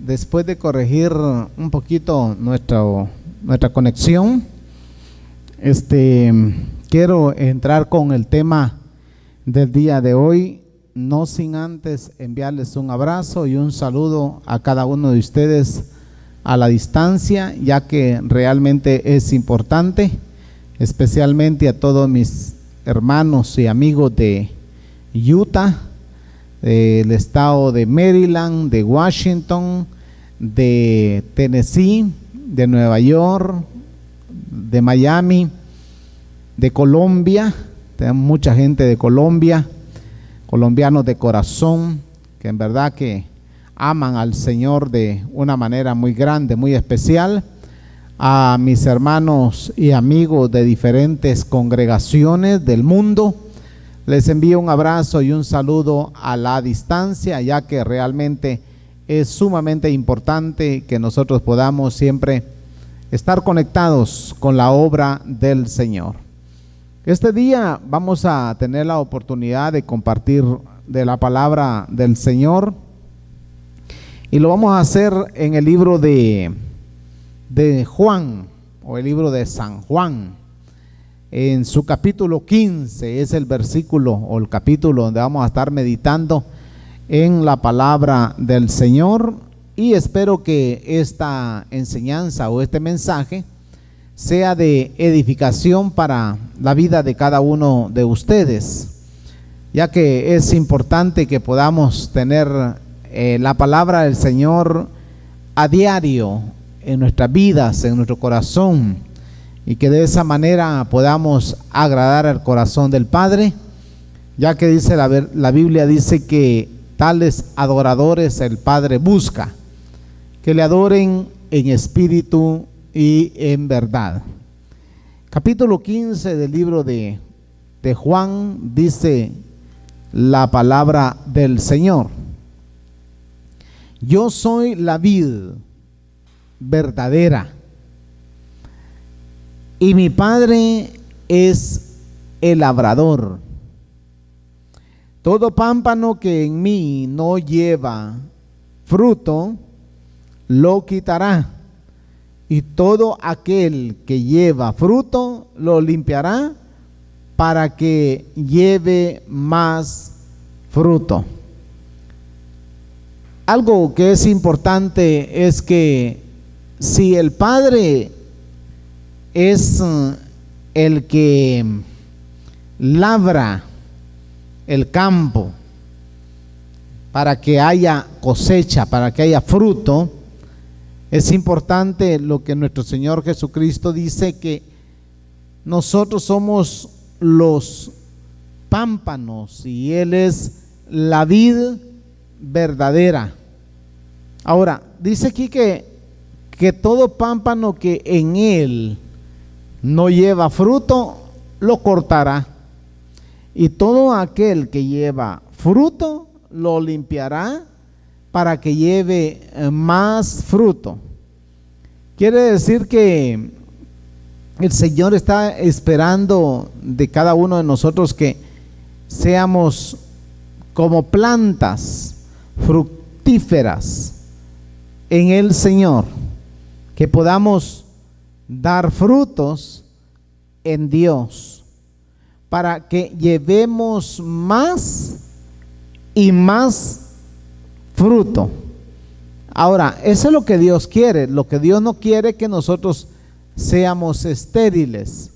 después de corregir un poquito nuestra conexión, quiero entrar con el tema del día de hoy, no sin antes enviarles un abrazo y un saludo a cada uno de ustedes a la distancia, ya que realmente es importante, especialmente a todos mis hermanos y amigos de Utah, del estado de Maryland, de Washington, de Tennessee, de Nueva York, de Miami, de Colombia. Tenemos mucha gente de Colombia, colombianos de corazón, que en verdad que aman al Señor de una manera muy grande, muy especial. A mis hermanos y amigos de diferentes congregaciones del mundo, les envío un abrazo y un saludo a la distancia, ya que realmente es sumamente importante que nosotros podamos siempre estar conectados con la obra del Señor. Este día vamos a tener la oportunidad de compartir de la palabra del Señor y lo vamos a hacer en el libro de Juan, o el libro de San Juan. En su capítulo 15 es el versículo o el capítulo donde vamos a estar meditando en la palabra del Señor, y espero que esta enseñanza o este mensaje sea de edificación para la vida de cada uno de ustedes, ya que es importante que podamos tener la palabra del Señor a diario en nuestras vidas, en nuestro corazón, y que de esa manera podamos agradar al corazón del Padre, ya que dice la Biblia dice que tales adoradores el Padre busca, que le adoren en espíritu y en verdad. Capítulo 15 del libro de Juan dice la palabra del Señor: yo soy la vid verdadera, y mi Padre es el labrador. Todo pámpano que en mí no lleva fruto, lo quitará, y todo aquel que lleva fruto, lo limpiará, para que lleve más fruto. Algo que es importante es que si el Padre es el que labra el campo para que haya cosecha, para que haya fruto, es importante lo que nuestro Señor Jesucristo dice, que nosotros somos los pámpanos y Él es la vid verdadera. Ahora, dice aquí que todo pámpano que en Él no lleva fruto, lo cortará, y todo aquel que lleva fruto, lo limpiará, para que lleve más fruto. Quiere decir que el Señor está esperando de cada uno de nosotros que seamos como plantas fructíferas en el Señor, que podamos dar frutos en Dios, para que llevemos más y más fruto. Ahora, eso es lo que Dios quiere. Lo que Dios no quiere es que nosotros seamos estériles,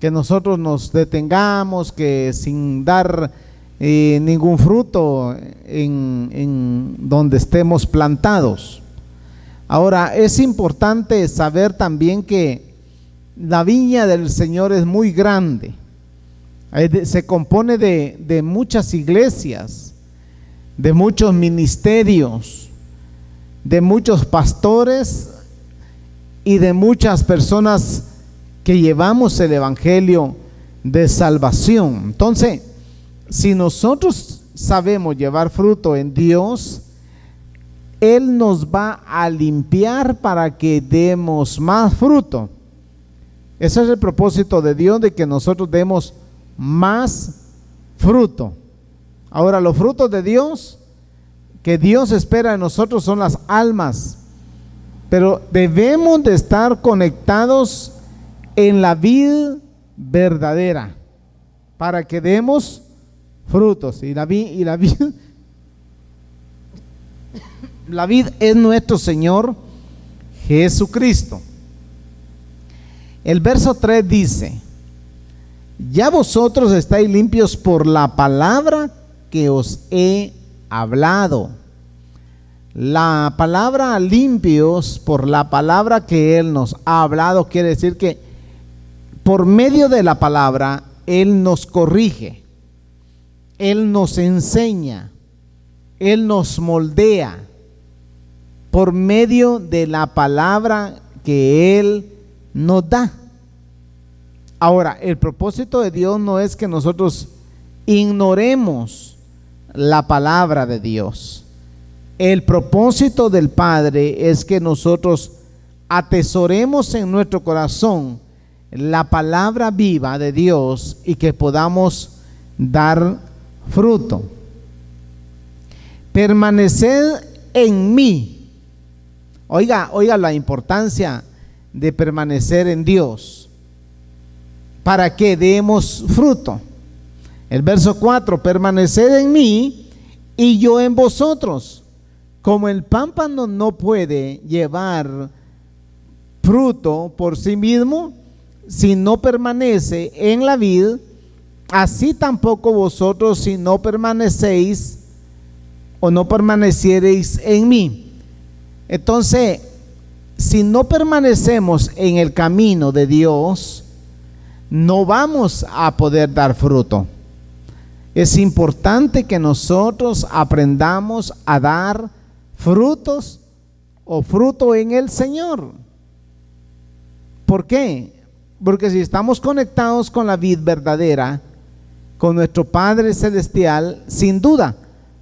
que nosotros nos detengamos, que sin dar ningún fruto en donde estemos plantados. Ahora, es importante saber también que la viña del Señor es muy grande. Se compone de muchas iglesias, de muchos ministerios, de muchos pastores y de muchas personas que llevamos el evangelio de salvación. Entonces, si nosotros sabemos llevar fruto en Dios, Él nos va a limpiar para que demos más fruto. Ese es el propósito de Dios, de que nosotros demos más fruto. Ahora, los frutos de Dios que Dios espera de nosotros son las almas, pero debemos de estar conectados en la vid verdadera para que demos frutos. Y la vid es nuestro Señor Jesucristo. El verso 3 dice: ya vosotros estáis limpios por la palabra que os he hablado. La palabra limpios por la palabra que Él nos ha hablado quiere decir que por medio de la palabra Él nos corrige, Él nos enseña, Él nos moldea por medio de la palabra que Él nos da. Ahora, el propósito de Dios no es que nosotros ignoremos la palabra de Dios. El propósito del Padre es que nosotros atesoremos en nuestro corazón la palabra viva de Dios y que podamos dar fruto. Permaneced en mí. Oiga la importancia de permanecer en Dios para que demos fruto. El verso 4: permaneced en mí y yo en vosotros. Como el pámpano no puede llevar fruto por sí mismo si no permanece en la vid, así tampoco vosotros si no permanecéis o no permaneciereis en mí. Entonces, si no permanecemos en el camino de Dios, no vamos a poder dar fruto. Es importante que nosotros aprendamos a dar frutos o fruto en el Señor. ¿Por qué? Porque si estamos conectados con la vid verdadera, con nuestro Padre Celestial, sin duda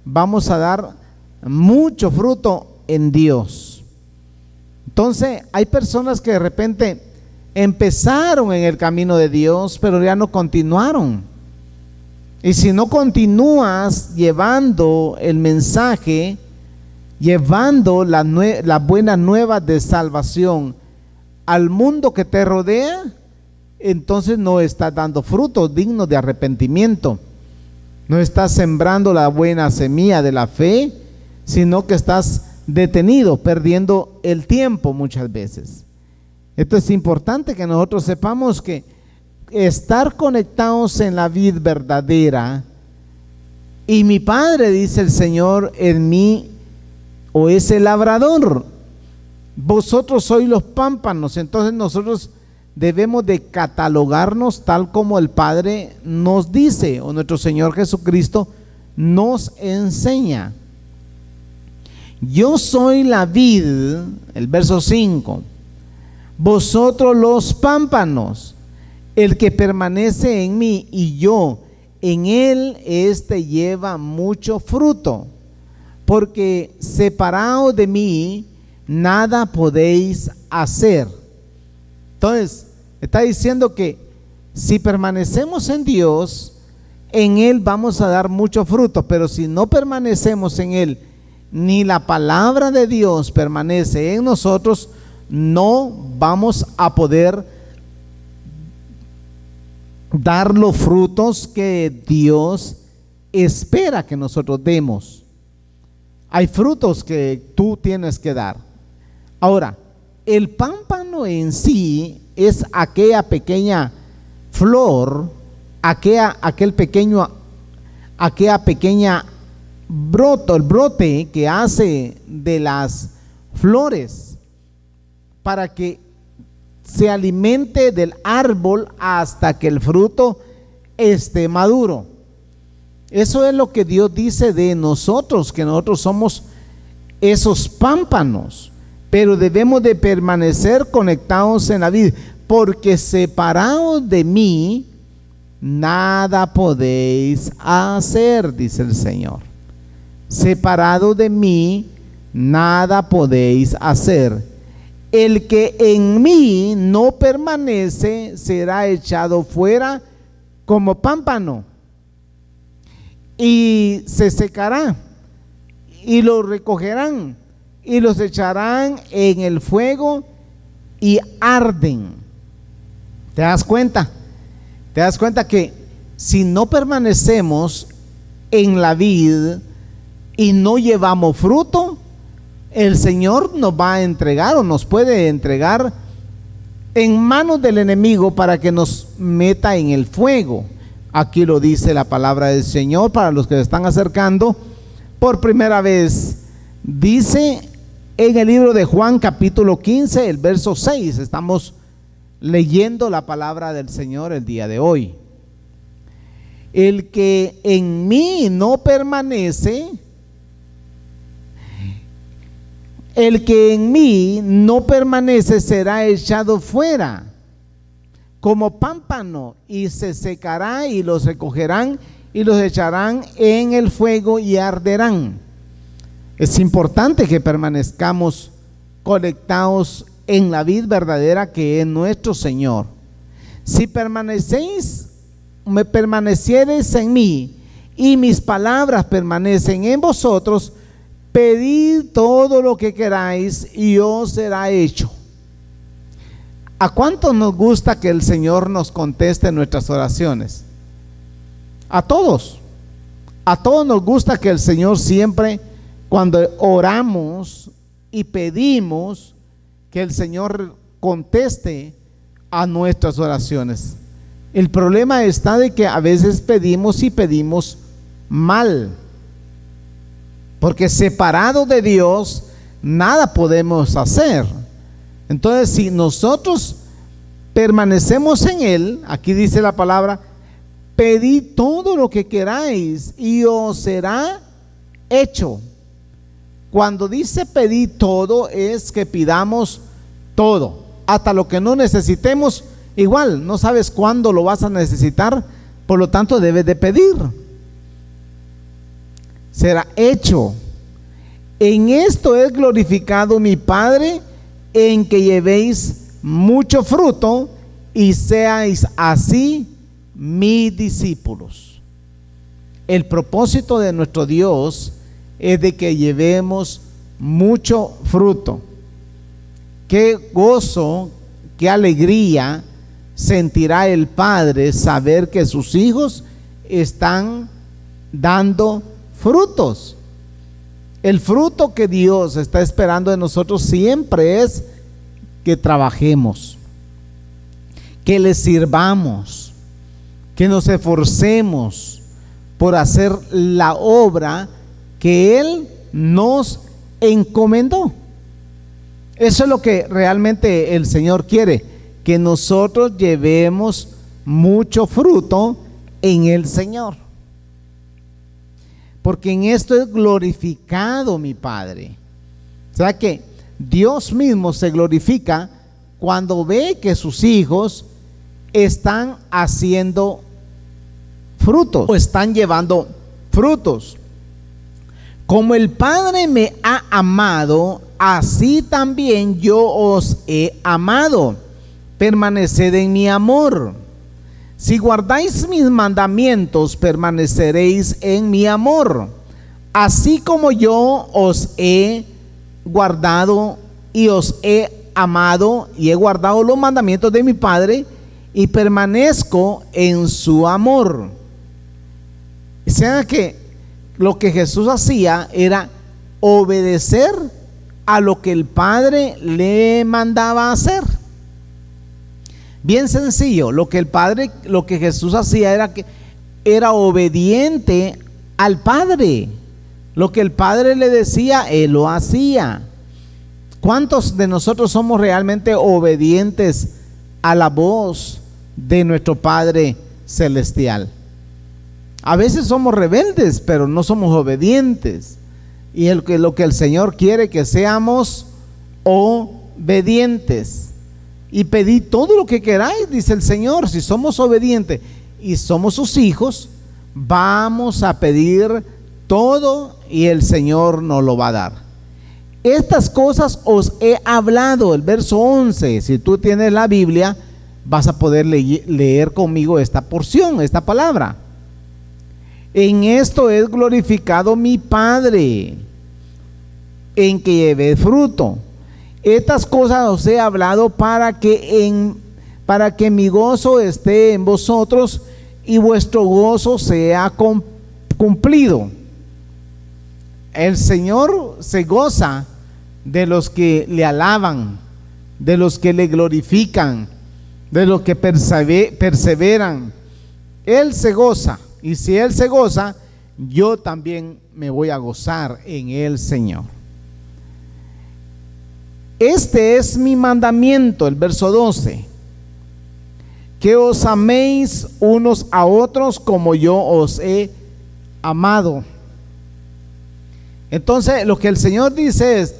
vamos a dar mucho fruto en Dios. Entonces, hay personas que de repente empezaron en el camino de Dios, pero ya no continuaron. Y si no continúas llevando el mensaje, llevando las buenas nuevas de salvación al mundo que te rodea, entonces no estás dando frutos dignos de arrepentimiento. No estás sembrando la buena semilla de la fe, sino que estás detenido, perdiendo el tiempo muchas veces. Esto es importante que nosotros sepamos que estar conectados en la vid verdadera, y mi Padre, dice el Señor, en mí, o es el labrador, vosotros sois los pámpanos. Entonces nosotros debemos de catalogarnos tal como el Padre nos dice, o nuestro Señor Jesucristo nos enseña. Yo soy la vid, el verso 5, vosotros los pámpanos. El que permanece en mí y yo en él, éste lleva mucho fruto, porque separados de mí nada podéis hacer. Entonces está diciendo que si permanecemos en Dios, en él vamos a dar mucho fruto, pero si no permanecemos en él, ni la palabra de Dios permanece en nosotros, no vamos a poder dar los frutos que Dios espera que nosotros demos. Hay frutos que tú tienes que dar. Ahora, el pámpano en sí es aquella pequeña flor, aquella pequeña el brote que hace de las flores para que se alimente del árbol hasta que el fruto esté maduro. Eso es lo que Dios dice de nosotros, que nosotros somos esos pámpanos, pero debemos de permanecer conectados en la vid, porque separados de mí nada podéis hacer, dice el Señor. Separados de mí nada podéis hacer. El que en mí no permanece será echado fuera como pámpano y se secará, y los recogerán y los echarán en el fuego y arden. ¿Te das cuenta? ¿Te das cuenta que si no permanecemos en la vid y no llevamos fruto, el Señor nos va a entregar o nos puede entregar en manos del enemigo para que nos meta en el fuego? Aquí lo dice la palabra del Señor para los que se están acercando por primera vez. Dice en el libro de Juan capítulo 15, el verso 6, estamos leyendo la palabra del Señor el día de hoy. El que en mí no permanece, será echado fuera como pámpano y se secará, y los recogerán y los echarán en el fuego y arderán. Es importante que permanezcamos conectados en la vid verdadera que es nuestro Señor. Si permaneciereis en mí y mis palabras permanecen en vosotros, pedid todo lo que queráis y os será hecho. ¿A cuánto nos gusta que el Señor nos conteste nuestras oraciones? A todos nos gusta que el Señor siempre, cuando oramos y pedimos, que el Señor conteste a nuestras oraciones. El problema está de que a veces pedimos y pedimos mal, porque separado de Dios nada podemos hacer. Entonces, si nosotros permanecemos en Él, aquí dice la palabra, pedid todo lo que queráis y os será hecho. Cuando dice pedid todo, es que pidamos todo, hasta lo que no necesitemos. Igual, no sabes cuándo lo vas a necesitar, por lo tanto debes de pedir. Será hecho. En esto es glorificado mi Padre, en que llevéis mucho fruto y seáis así mis discípulos. El propósito de nuestro Dios es de que llevemos mucho fruto. Qué gozo, qué alegría sentirá el Padre saber que sus hijos están dando frutos. El fruto que Dios está esperando de nosotros siempre es que trabajemos, que le sirvamos, que nos esforcemos por hacer la obra que Él nos encomendó. Eso es lo que realmente el Señor quiere, que nosotros llevemos mucho fruto en el Señor. Porque en esto es glorificado mi Padre. O sea que Dios mismo se glorifica cuando ve que sus hijos están haciendo frutos o están llevando frutos. Como el Padre me ha amado, así también yo os he amado. Permaneced en mi amor. Si guardáis mis mandamientos, permaneceréis en mi amor, así como yo os he guardado y os he amado y he guardado los mandamientos de mi Padre y permanezco en su amor. O sea que lo que Jesús hacía era obedecer a lo que el Padre le mandaba hacer. Bien sencillo, lo que Jesús hacía era obediente al Padre. Lo que el Padre le decía, Él lo hacía. ¿Cuántos de nosotros somos realmente obedientes a la voz de nuestro Padre Celestial? A veces somos rebeldes, pero no somos obedientes. Y lo que el Señor quiere que seamos obedientes. Y pedid todo lo que queráis, dice el Señor. Si somos obedientes y somos sus hijos, vamos a pedir todo y el Señor nos lo va a dar. Estas cosas os he hablado, el verso 11. Si tú tienes la Biblia, vas a poder leer conmigo esta porción, esta palabra. En esto es glorificado mi Padre, en que lleve fruto. Estas cosas os he hablado para que mi gozo esté en vosotros y vuestro gozo sea cumplido. El Señor se goza de los que le alaban, de los que le glorifican, de los que perseveran. Él se goza, y si Él se goza, yo también me voy a gozar en el Señor. Este es mi mandamiento, el verso 12, que os améis unos a otros como yo os he amado. Entonces lo que el Señor dice es: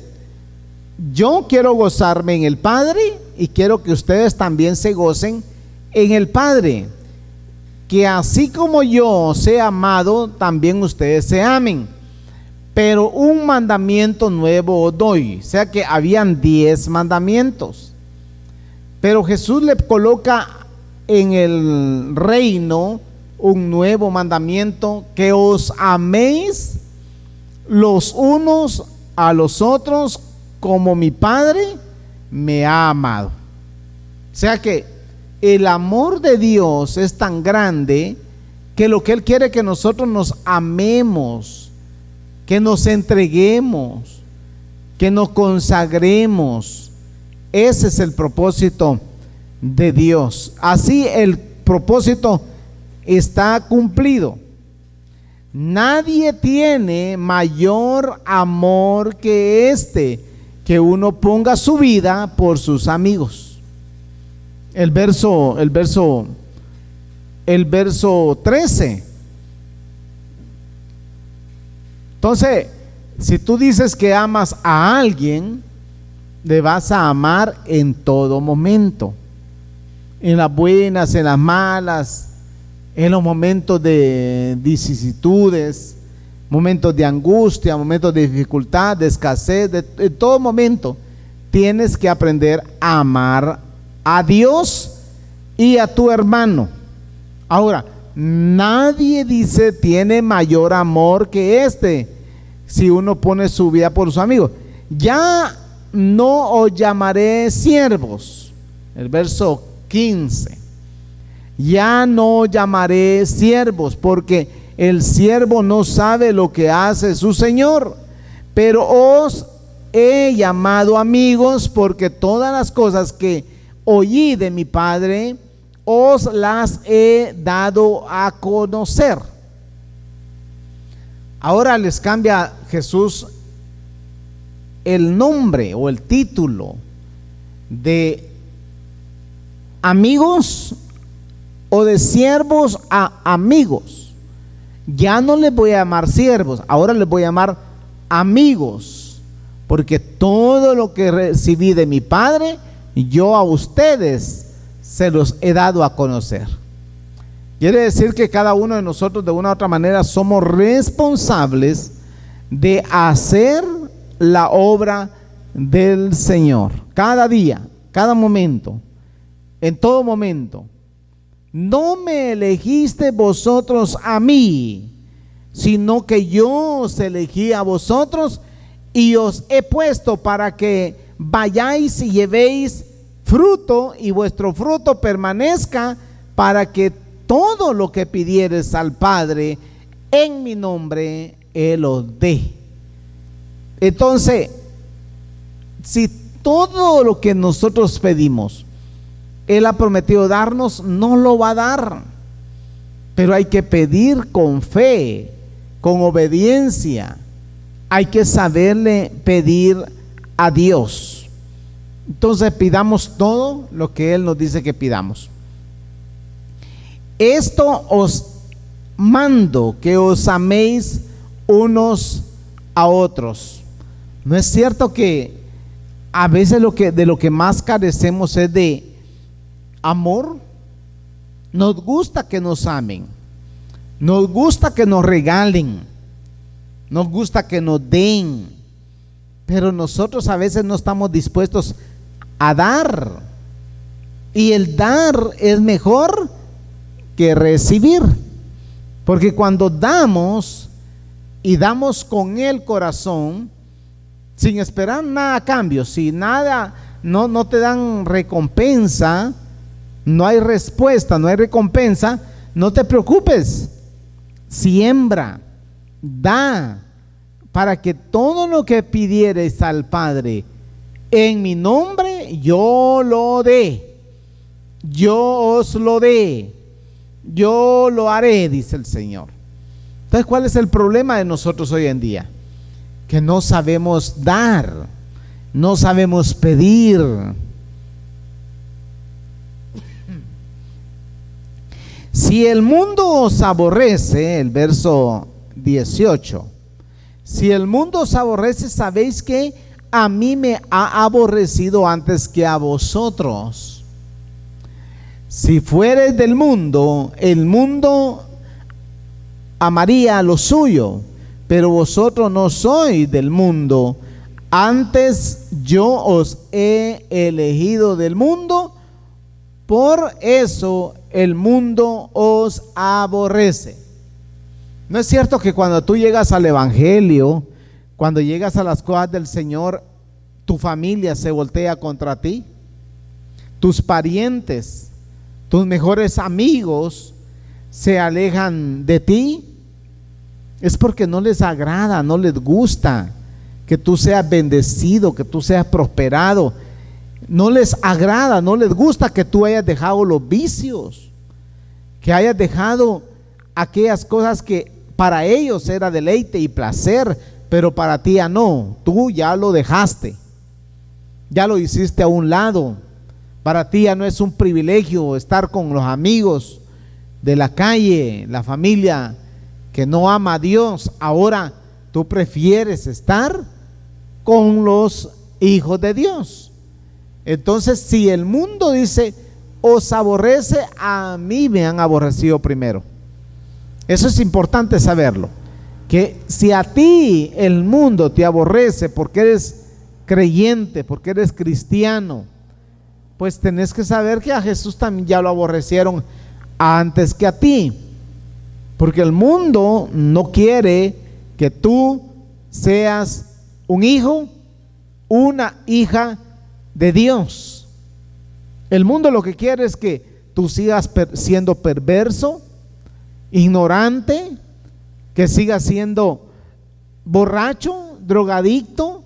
yo quiero gozarme en el Padre y quiero que ustedes también se gocen en el Padre, que así como yo os he amado, también ustedes se amen. Pero un mandamiento nuevo os doy. O sea que habían 10 mandamientos, pero Jesús le coloca en el reino un nuevo mandamiento: que os améis los unos a los otros como mi Padre me ha amado. O sea que el amor de Dios es tan grande que lo que Él quiere es que nosotros nos amemos, que nos entreguemos, que nos consagremos. Ese es el propósito de Dios. Así el propósito está cumplido. Nadie tiene mayor amor que este, que uno ponga su vida por sus amigos. El verso 13. Entonces, si tú dices que amas a alguien, le vas a amar en todo momento, en las buenas, en las malas, en los momentos de vicisitudes, momentos de angustia, momentos de dificultad, de escasez, en todo momento tienes que aprender a amar a Dios y a tu hermano. Ahora, nadie dice tiene mayor amor que este, si uno pone su vida por sus amigos. Ya no os llamaré siervos, el verso 15. Ya no llamaré siervos, porque el siervo no sabe lo que hace su señor, pero os he llamado amigos, porque todas las cosas que oí de mi Padre os las he dado a conocer. Ahora les cambia Jesús el nombre o el título de amigos o de siervos a amigos. Ya no les voy a llamar siervos, ahora les voy a llamar amigos, porque todo lo que recibí de mi Padre, yo a ustedes se los he dado a conocer. Quiere decir que cada uno de nosotros de una u otra manera somos responsables de hacer la obra del Señor. Cada día, cada momento, en todo momento. No me elegiste vosotros a mí, sino que yo os elegí a vosotros y os he puesto para que vayáis y llevéis fruto y vuestro fruto permanezca, para que todo lo que pidieres al Padre en mi nombre, Él os dé. Entonces, si todo lo que nosotros pedimos Él ha prometido darnos, no lo va a dar, pero hay que pedir con fe, con obediencia. Hay que saberle pedir a Dios. Entonces pidamos todo lo que Él nos dice que pidamos. Esto os mando, que os améis unos a otros. ¿No es cierto que a veces de lo que más carecemos es de amor? Nos gusta que nos amen, nos gusta que nos regalen, nos gusta que nos den, pero nosotros a veces no estamos dispuestos a dar, y el dar es mejor que recibir, porque cuando damos y damos con el corazón, sin esperar nada a cambio. Si nada, no te dan recompensa, no hay respuesta, no hay recompensa, no te preocupes. Siembra, da, para que todo lo que pidieres al Padre en mi nombre, yo lo dé, yo os lo dé, yo lo haré, dice el Señor. Entonces, ¿cuál es el problema de nosotros hoy en día? Que no sabemos dar, no sabemos pedir. Si el mundo os aborrece, el verso 18, si el mundo os aborrece, sabéis que a mí me ha aborrecido antes que a vosotros. Si fuereis del mundo, el mundo amaría lo suyo, pero vosotros no sois del mundo. Antes yo os he elegido del mundo, por eso el mundo os aborrece. ¿No es cierto que cuando tú llegas al Evangelio, cuando llegas a las cosas del Señor, tu familia se voltea contra ti? Tus parientes, tus mejores amigos se alejan de ti. Es porque no les agrada, no les gusta que tú seas bendecido, que tú seas prosperado. No les agrada, no les gusta que tú hayas dejado los vicios, que hayas dejado aquellas cosas que para ellos era deleite y placer, pero para ti ya no. Tú ya lo dejaste, ya lo hiciste a un lado. Para ti ya no es un privilegio estar con los amigos de la calle, la familia que no ama a Dios. Ahora tú prefieres estar con los hijos de Dios. Entonces, si el mundo dice os aborrece, a mí me han aborrecido primero. Eso es importante saberlo, que si a ti el mundo te aborrece porque eres creyente, porque eres cristiano, pues tenés que saber que a Jesús también ya lo aborrecieron antes que a ti, porque el mundo no quiere que tú seas un hijo, una hija de Dios. El mundo lo que quiere es que tú sigas siendo perverso, ignorante, que sigas siendo borracho, drogadicto,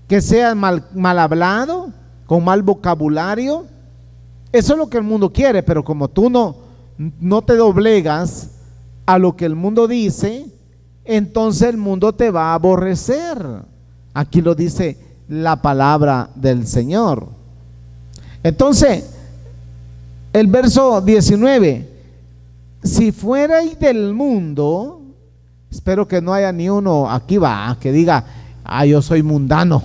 que seas mal hablado, con mal vocabulario. Eso es lo que el mundo quiere, pero como tú no te doblegas a lo que el mundo dice, entonces el mundo te va a aborrecer. Aquí lo dice la palabra del Señor. Entonces, el verso 19, si fuerais del mundo, espero que no haya ni uno aquí que diga, yo soy mundano.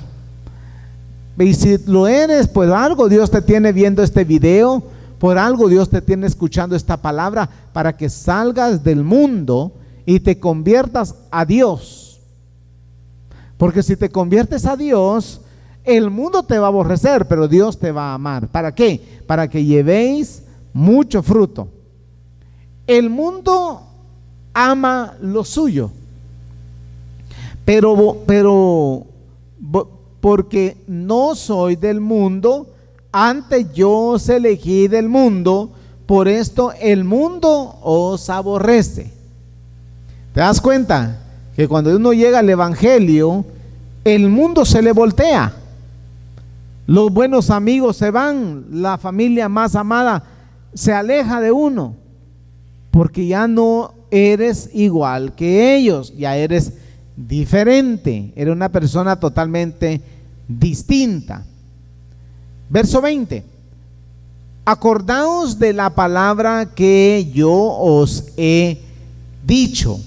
Y si lo eres, pues algo Dios te tiene viendo este video, por algo Dios te tiene escuchando esta palabra, para que salgas del mundo y te conviertas a Dios. Porque si te conviertes a Dios, el mundo te va a aborrecer, pero Dios te va a amar. ¿Para qué? Para que llevéis mucho fruto. El mundo ama lo suyo, pero porque no soy del mundo, antes yo os elegí del mundo, por esto el mundo os aborrece. ¿Te das cuenta? Que cuando uno llega al Evangelio, el mundo se le voltea. Los buenos amigos se van, la familia más amada se aleja de uno, porque ya no eres igual que ellos, ya eres diferente, eres una persona totalmente distinta. Verso 20, acordaos de la palabra que yo os he dicho,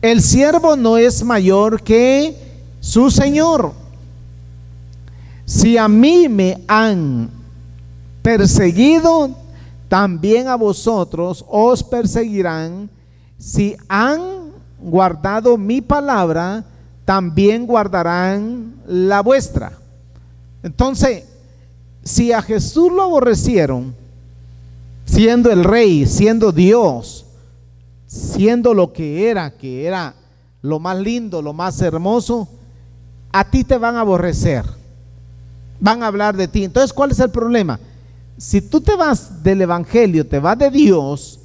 el siervo no es mayor que su señor. Si a mí me han perseguido, también a vosotros os perseguirán. Si han guardado mi palabra, también guardarán la vuestra. Entonces, si a Jesús lo aborrecieron, siendo el rey, siendo Dios, siendo lo que era lo más lindo, lo más hermoso, a ti te van a aborrecer, van a hablar de ti. Entonces, ¿cuál es el problema? Si tú te vas del evangelio, te vas de Dios,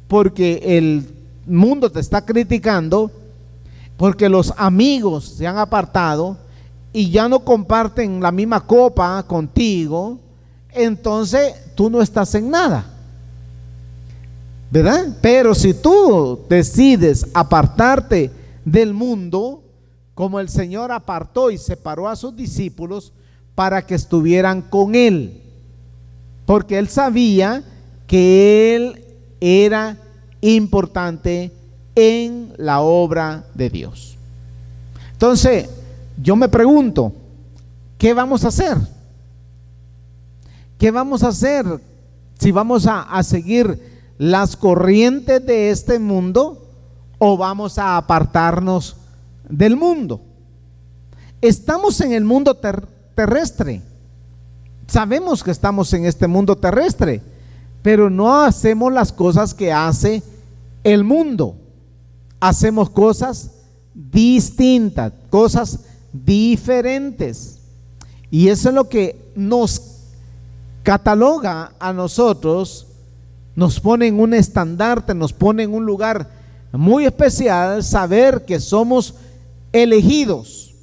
porque el mundo te está criticando, porque los amigos se han apartado y ya no comparten la misma copa contigo, entonces tú no estás en nada, ¿verdad? Pero si tú decides apartarte del mundo, como el Señor apartó y separó a sus discípulos para que estuvieran con Él, porque Él sabía que Él era importante en la obra de Dios. Entonces, yo me pregunto, ¿qué vamos a hacer? ¿Qué vamos a hacer si vamos a seguir las corrientes de este mundo o vamos a apartarnos del mundo? Estamos en el mundo terrestre. Sabemos que estamos en este mundo terrestre, pero no hacemos las cosas que hace el mundo. Hacemos cosas distintas, cosas diferentes. Y eso es lo que nos cataloga a nosotros, nos pone en un estandarte, nos pone en un lugar muy especial, saber que somos elegidos,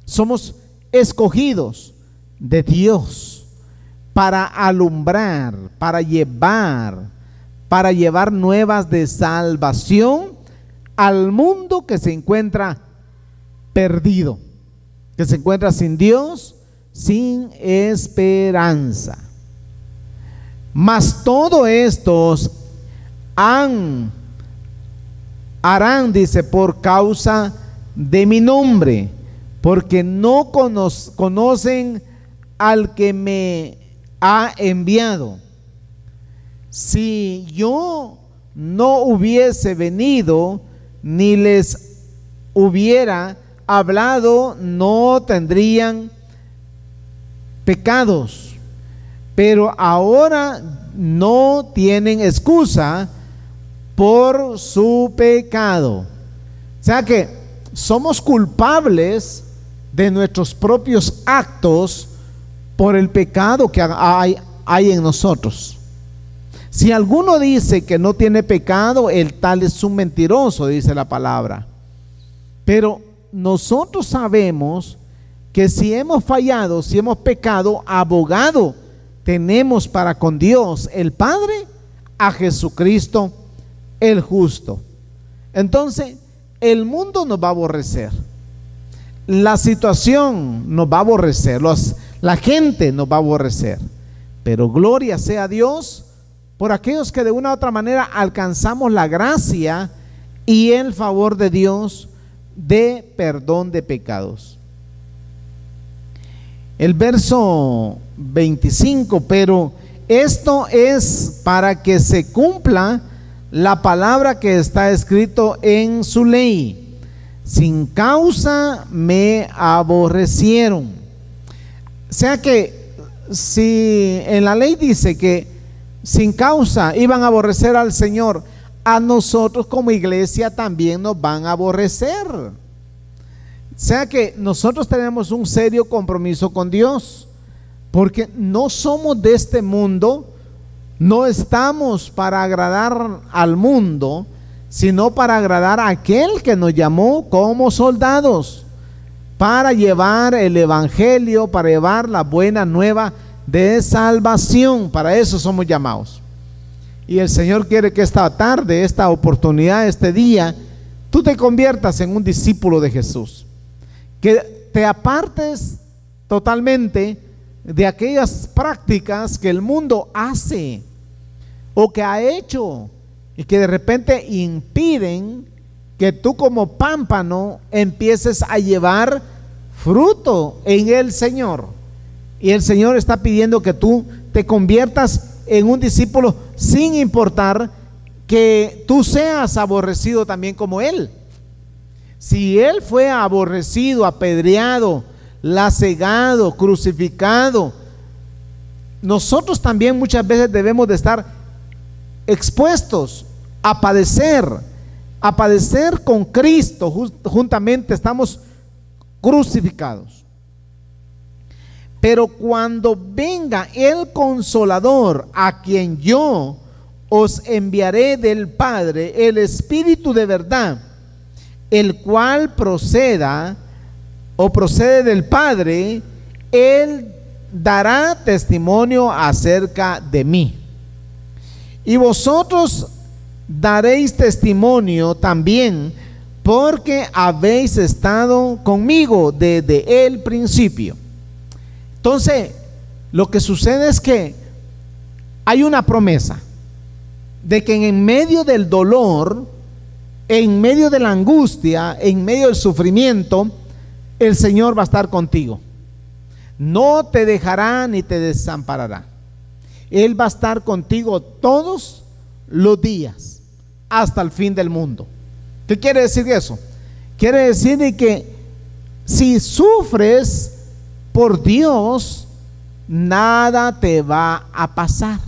somos escogidos de Dios para alumbrar, para llevar nuevas de salvación al mundo que se encuentra perdido, que se encuentra sin Dios, sin esperanza. Mas todo estos harán, dice, por causa de mi nombre, porque no conocen al que me ha enviado. Si yo no hubiese venido ni les hubiera hablado, no tendrían pecados, pero ahora no tienen excusa por su pecado. O sea que somos culpables de nuestros propios actos por el pecado que hay en nosotros. Si alguno dice que no tiene pecado, el tal es un mentiroso, dice la palabra. Pero nosotros sabemos que si hemos fallado, si hemos pecado, abogado tenemos para con Dios el Padre, a Jesucristo el justo. Entonces, el mundo nos va a aborrecer, la situación nos va a aborrecer, la gente nos va a aborrecer, pero gloria sea a Dios por aquellos que de una u otra manera alcanzamos la gracia y el favor de Dios de perdón de pecados. El verso 25, pero esto es para que se cumpla la palabra que está escrito en su ley: sin causa me aborrecieron. O sea que si en la ley dice que sin causa iban a aborrecer al Señor, a nosotros como iglesia también nos van a aborrecer. O sea que nosotros tenemos un serio compromiso con Dios, porque no somos de este mundo, no estamos para agradar al mundo, sino para agradar a aquel que nos llamó como soldados, para llevar el evangelio, para llevar la buena nueva de salvación. Para eso somos llamados. Y el Señor quiere que esta tarde, esta oportunidad, este día, tú te conviertas en un discípulo de Jesús, que te apartes totalmente de aquellas prácticas que el mundo hace o que ha hecho y que de repente impiden que tú como pámpano empieces a llevar fruto en el Señor. Y el Señor está pidiendo que tú te conviertas en un discípulo sin importar que tú seas aborrecido también como Él. Si Él fue aborrecido, apedreado, lacegado, crucificado, nosotros también muchas veces debemos de estar expuestos a padecer con Cristo. Juntamente estamos crucificados. Pero cuando venga el Consolador, a quien yo os enviaré del Padre, el Espíritu de verdad, el cual procede del Padre, Él dará testimonio acerca de mí. Y vosotros daréis testimonio también, porque habéis estado conmigo desde el principio. Entonces, lo que sucede es que hay una promesa de que en medio del dolor, en medio de la angustia, en medio del sufrimiento, el Señor va a estar contigo. No te dejará ni te desamparará. Él va a estar contigo todos los días hasta el fin del mundo. ¿Qué quiere decir eso? Quiere decir de que si sufres por Dios, nada te va a pasar,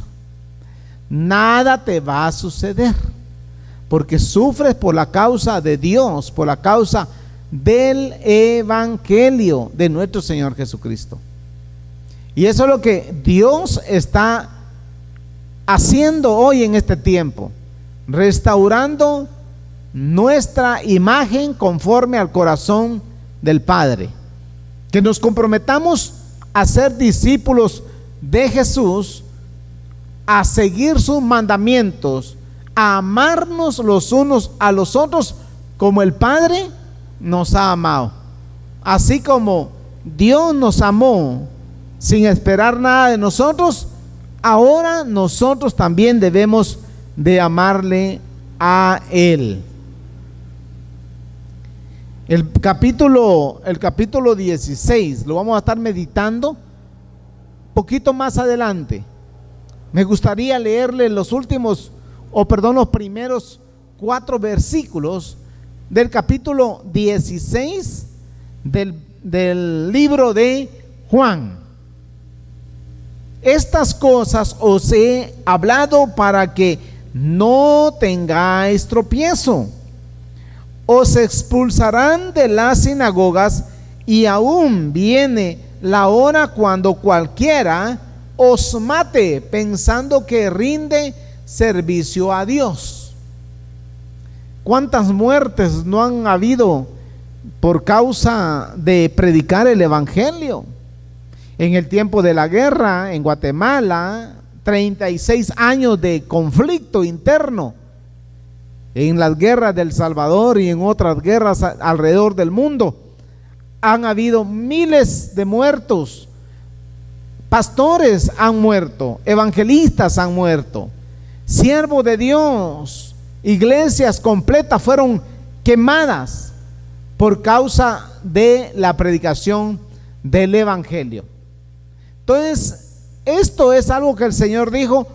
nada te va a suceder, porque sufres por la causa de Dios, por la causa del Evangelio de nuestro Señor Jesucristo. Y eso es lo que Dios está haciendo hoy en este tiempo, restaurando nuestra imagen conforme al corazón del Padre. Que nos comprometamos a ser discípulos de Jesús, a seguir sus mandamientos, a amarnos los unos a los otros como el Padre nos ha amado. Así como Dios nos amó sin esperar nada de nosotros, ahora nosotros también debemos de amarle a Él. El capítulo 16 lo vamos a estar meditando un poquito más adelante. Me gustaría leerle los primeros 4 versículos del capítulo 16 del libro de Juan. Estas cosas os he hablado para que no tengáis tropiezo. Os expulsarán de las sinagogas, y aún viene la hora cuando cualquiera os mate pensando que rinde servicio a Dios. ¿Cuántas muertes no han habido por causa de predicar el Evangelio? En el tiempo de la guerra en Guatemala, 36 años de conflicto interno. En las guerras del Salvador y en otras guerras alrededor del mundo, han habido miles de muertos. Pastores han muerto, evangelistas han muerto, siervos de Dios, iglesias completas fueron quemadas por causa de la predicación del Evangelio. Entonces, esto es algo que el Señor dijo: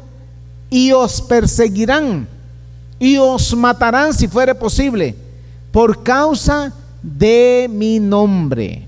y os perseguirán y os matarán si fuere posible por causa de mi nombre.